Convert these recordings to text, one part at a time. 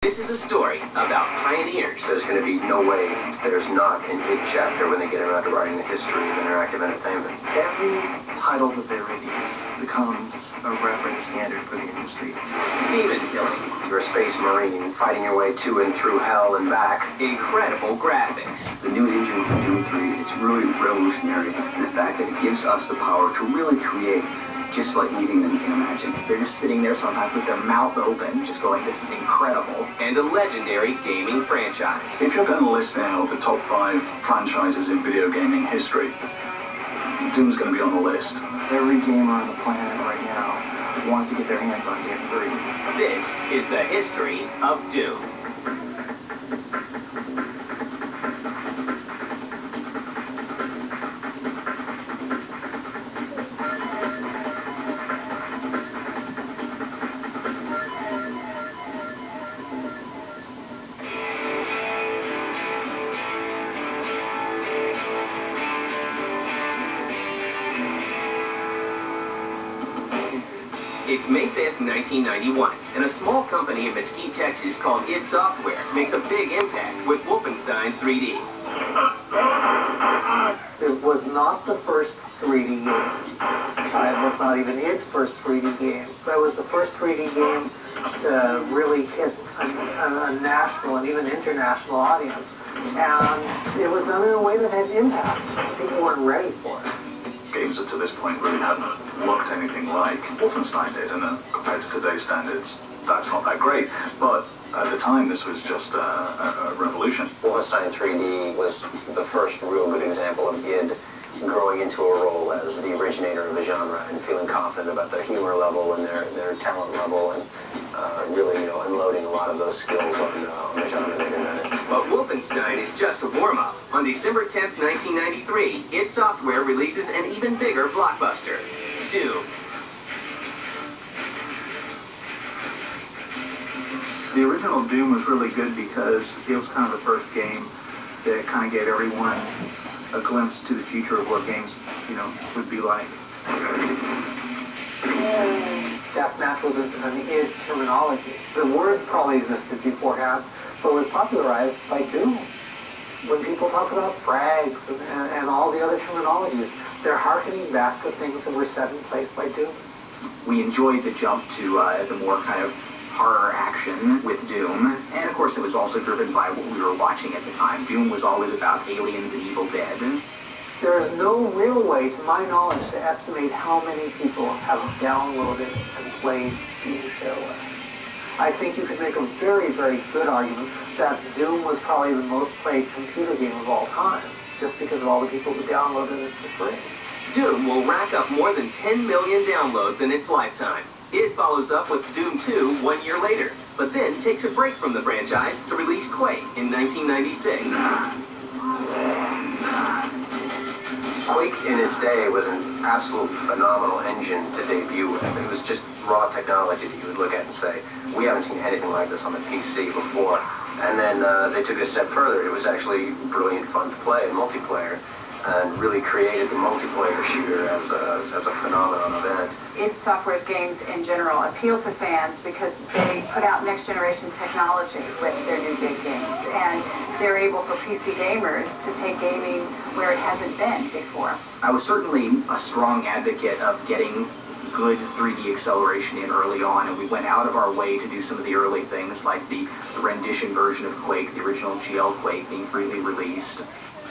This is a story about pioneers. There's going to be no way there's not an id chapter when they get around to writing the history of interactive entertainment. Every title that they release becomes a reference standard for the industry. Demon killing. You're a space marine fighting your way to and through hell and back. Incredible graphics. The new engine from Doom 3, it's really revolutionary in the fact that it gives us the power to really create just like anything that we can imagine. They're just sitting there sometimes with their mouth open, just going, this is incredible. And a legendary gaming franchise. If you're going to list now the top 5 franchises in video gaming history, Doom's going to be on the list. Every gamer on the planet right now wants to get their hands on Doom 3. This is the history of Doom. It's May 5th, 1991, and a small company in Mesquite, Texas called id Software makes a big impact with Wolfenstein 3D. It was not the first 3D game. It was not even its first 3D game. But it was the first 3D game to really hit a national and even international audience. And it was done in a way that had impact. People weren't ready for it. Games up to this point really hadn't looked anything like Wolfenstein did, and compared to today's standards, that's not that great. But at the time, this was just a revolution. Wolfenstein 3D was the first real good example of id growing into a role as the originator of the genre and feeling confident about their humor level and their talent level and really, unloading a lot of those skills on the genre they invented. But Wolfenstein is just a warm-up. On December 10th, 1993, id Software releases an even bigger blockbuster, Doom. The original Doom was really good because it was kind of the first game that kind of gave everyone a glimpse to the future of what games, would be like. Deathmatch was an id terminology. The word probably existed beforehand, but was popularized by Doom. When people talk about frags and all the other terminologies, they're harkening back to things that were set in place by Doom. We enjoyed the jump to the more kind of horror action with Doom, and of course it was also driven by what we were watching at the time. Doom was always about aliens and Evil Dead. There is no real way, to my knowledge, to estimate how many people have downloaded and played the show. I think you could make a very, very good argument that Doom was probably the most played computer game of all time, just because of all the people who downloaded it for free. Doom will rack up more than 10 million downloads in its lifetime. It follows up with Doom 2 1 year later, but then takes a break from the franchise to release Quake in 1996. Quake in its day was an absolute phenomenal engine to debut with. It was just raw technology that you would look at and say, we haven't seen anything like this on the PC before. And then they took it a step further. It was actually brilliant fun to play in multiplayer and really created the multiplayer shooter as a phenomenon event. id Software's games in general appeal to fans because they put out next generation technology with their new big games, and they're able for PC gamers to take gaming where it hasn't been before. I was certainly a strong advocate of getting good 3D acceleration in early on, and we went out of our way to do some of the early things like the rendition version of Quake, the original GL Quake being freely released.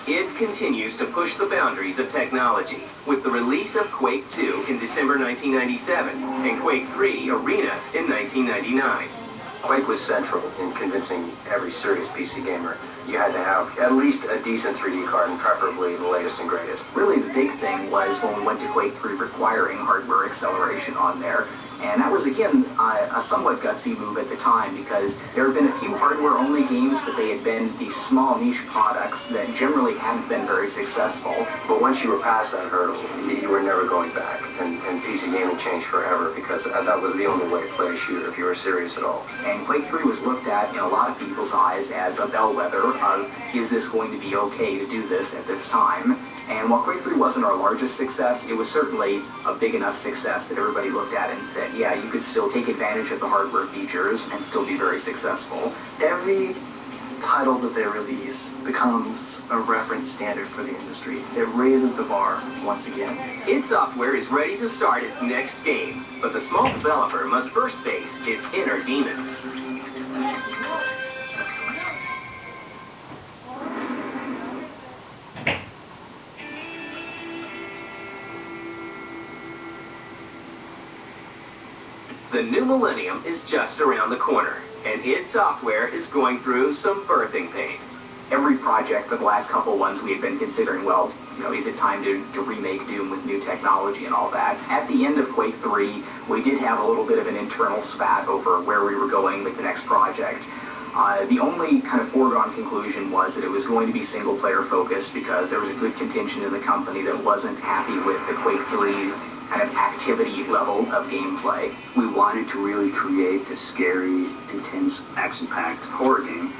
id continues to push the boundaries of technology with the release of Quake 2 in December 1997 and Quake 3 Arena in 1999. Quake was central in convincing every serious PC gamer you had to have at least a decent 3D card and preferably the latest and greatest. Really the big thing was when we went to Quake 3 requiring hardware acceleration on there. And that was, again, a somewhat gutsy move at the time because there had been a few hardware-only games, but they had been these small niche products that generally hadn't been very successful. But once you were past that hurdle, you were never going back. And PC gaming changed forever because that was the only way to play a shooter if you were serious at all. And Quake 3 was looked at in a lot of people's eyes as a bellwether of, is this going to be okay to do this at this time? And while Quake 3 wasn't our largest success, it was certainly a big enough success that everybody looked at it and said, yeah, you could still take advantage of the hardware features and still be very successful. Every title that they release becomes a reference standard for the industry. It raises the bar once again. id Software is ready to start its next game, but the small developer must first face its inner demons. The new millennium is just around the corner, and id Software is going through some birthing pains. Every project, the last couple ones we had been considering, well, is it time to remake Doom with new technology and all that? At the end of Quake 3, we did have a little bit of an internal spat over where we were going with the next project. The only kind of foregone conclusion was that it was going to be single-player focused because there was a good contingent in the company that wasn't happy with the Quake 3 kind of activity level of gameplay. We wanted to really create a scary, intense, action-packed horror game,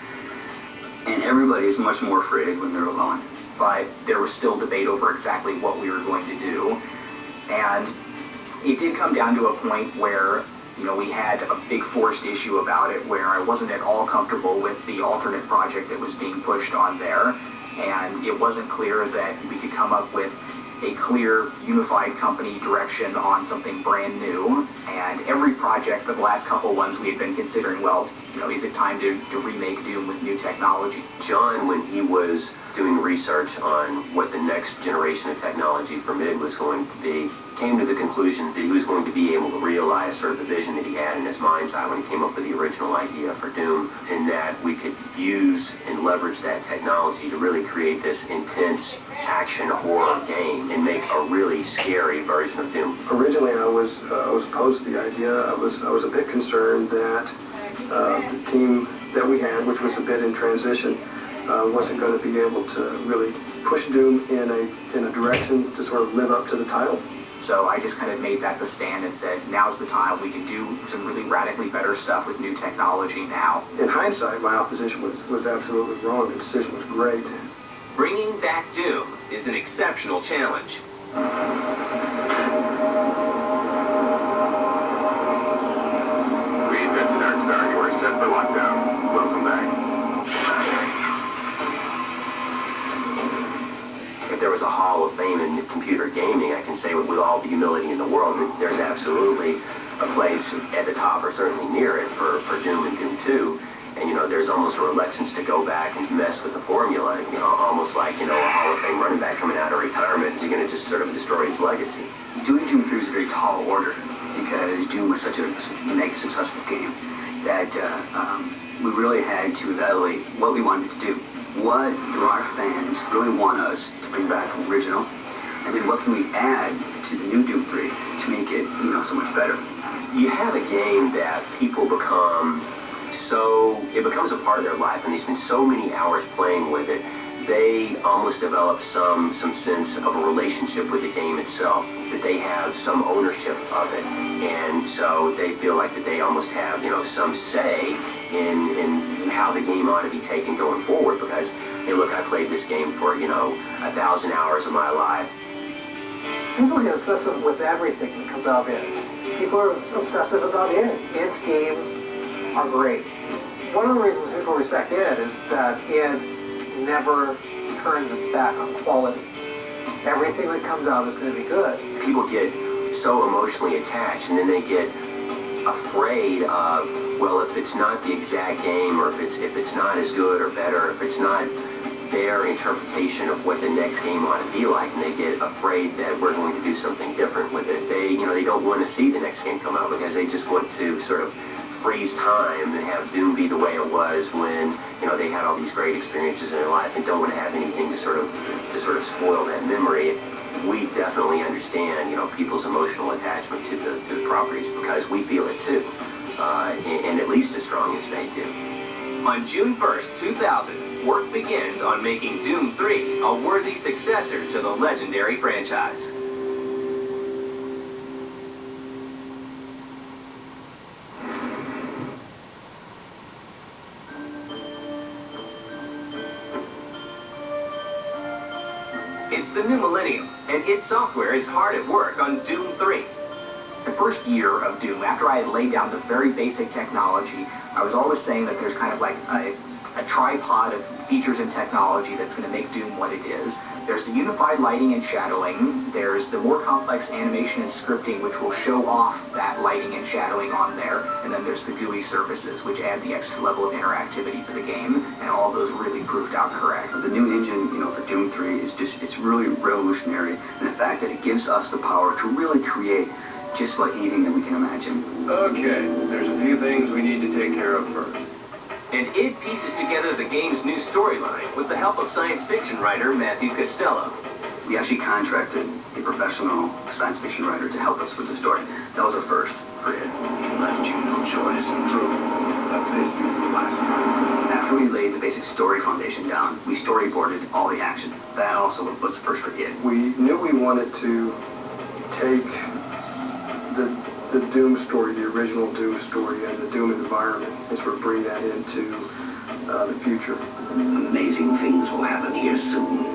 and everybody is much more afraid when they're alone. But there was still debate over exactly what we were going to do, and it did come down to a point where we had a big forced issue about it where I wasn't at all comfortable with the alternate project that was being pushed on there, and it wasn't clear that we could come up with a clear, unified company direction on something brand new. And every project, the last couple ones we had been considering, well, is it time to remake Doom with new technology? John, when he was doing research on what the next generation of technology for MID was going to be, came to the conclusion that he was going to be able to realize sort of the vision that he had in his mind's eye when he came up with the original idea for Doom, and that we could use and leverage that technology to really create this intense action horror game and make a really scary version of Doom. Originally, I was opposed to the idea. I was a bit concerned that the team that we had, which was a bit in transition, wasn't going to be able to really push Doom in a direction to sort of live up to the title. So I just kind of made that the stand and said, now's the time. We can do some really radically better stuff with new technology now. In hindsight, my opposition was absolutely wrong. The decision was great. Bringing back Doom is an exceptional challenge. We invented our star. You are set for lockdown. Welcome back. If there was a hall of fame in computer gaming, I can say with all the humility in the world that there's absolutely a place at the top, or certainly near it, for Doom and Doom 2. And, there's almost a reluctance to go back and mess with the formula, almost like, a Hall of Fame running back coming out of retirement. You're going to just sort of destroy his legacy. Doing Doom 3 is a very tall order because Doom was such a mega successful game that we really had to evaluate what we wanted to do. What do our fans really want us to bring back original? And then what can we add to the new Doom 3 to make it, so much better? You have a game that people it becomes a part of their life, and they spend so many hours playing with it, they almost develop some sense of a relationship with the game itself, that they have some ownership of it, and so they feel like that they almost have, some say in how the game ought to be taken going forward, because, hey, look, I played this game for, 1,000 hours of my life. People get obsessive with everything that comes out of it. People are obsessive about it. Its games are great. One of the reasons people respect it is that it never turns its back on quality. Everything that comes out is going to be good. People get so emotionally attached, and then they get afraid of, well, if it's not the exact game, or if it's not as good or better, if it's not their interpretation of what the next game ought to be like, and they get afraid that we're going to do something different with it. They don't want to see the next game come out because they just want to sort of freeze time and have Doom be the way it was when, they had all these great experiences in their life and don't want to have anything to sort of spoil that memory. We definitely understand, people's emotional attachment to the properties because we feel it too, and at least as strong as they do. On June 1st, 2000, work begins on making Doom 3 a worthy successor to the legendary franchise. It's It's the new millennium, and id Software is hard at work on Doom 3. The first year of Doom, after I had laid down the very basic technology, I was always saying that there's kind of like a tripod of features and technology that's going to make Doom what it is. There's the unified lighting and shadowing. There's the more complex animation and scripting, which will show off that lighting and shadowing on there. And then there's the GUI services, which add the extra level of interactivity to the game. And all those really proved out correct. The new engine, for Doom 3 is it's really revolutionary in the fact that it gives us the power to really create just like anything that we can imagine. Okay, there's a few things we need to take care of first. And id pieces together the game's new storyline with the help of science fiction writer Matthew Costello. We actually contracted a professional science fiction writer to help us with the story. That was our first for id. Left you no choice, true. That's it, last time. After we laid the basic story foundation down, we storyboarded all the action. That also was the first for id. We knew we wanted to take the Doom story, the original Doom story, and the Doom environment, and sort of bring that into the future. Amazing things will happen here soon.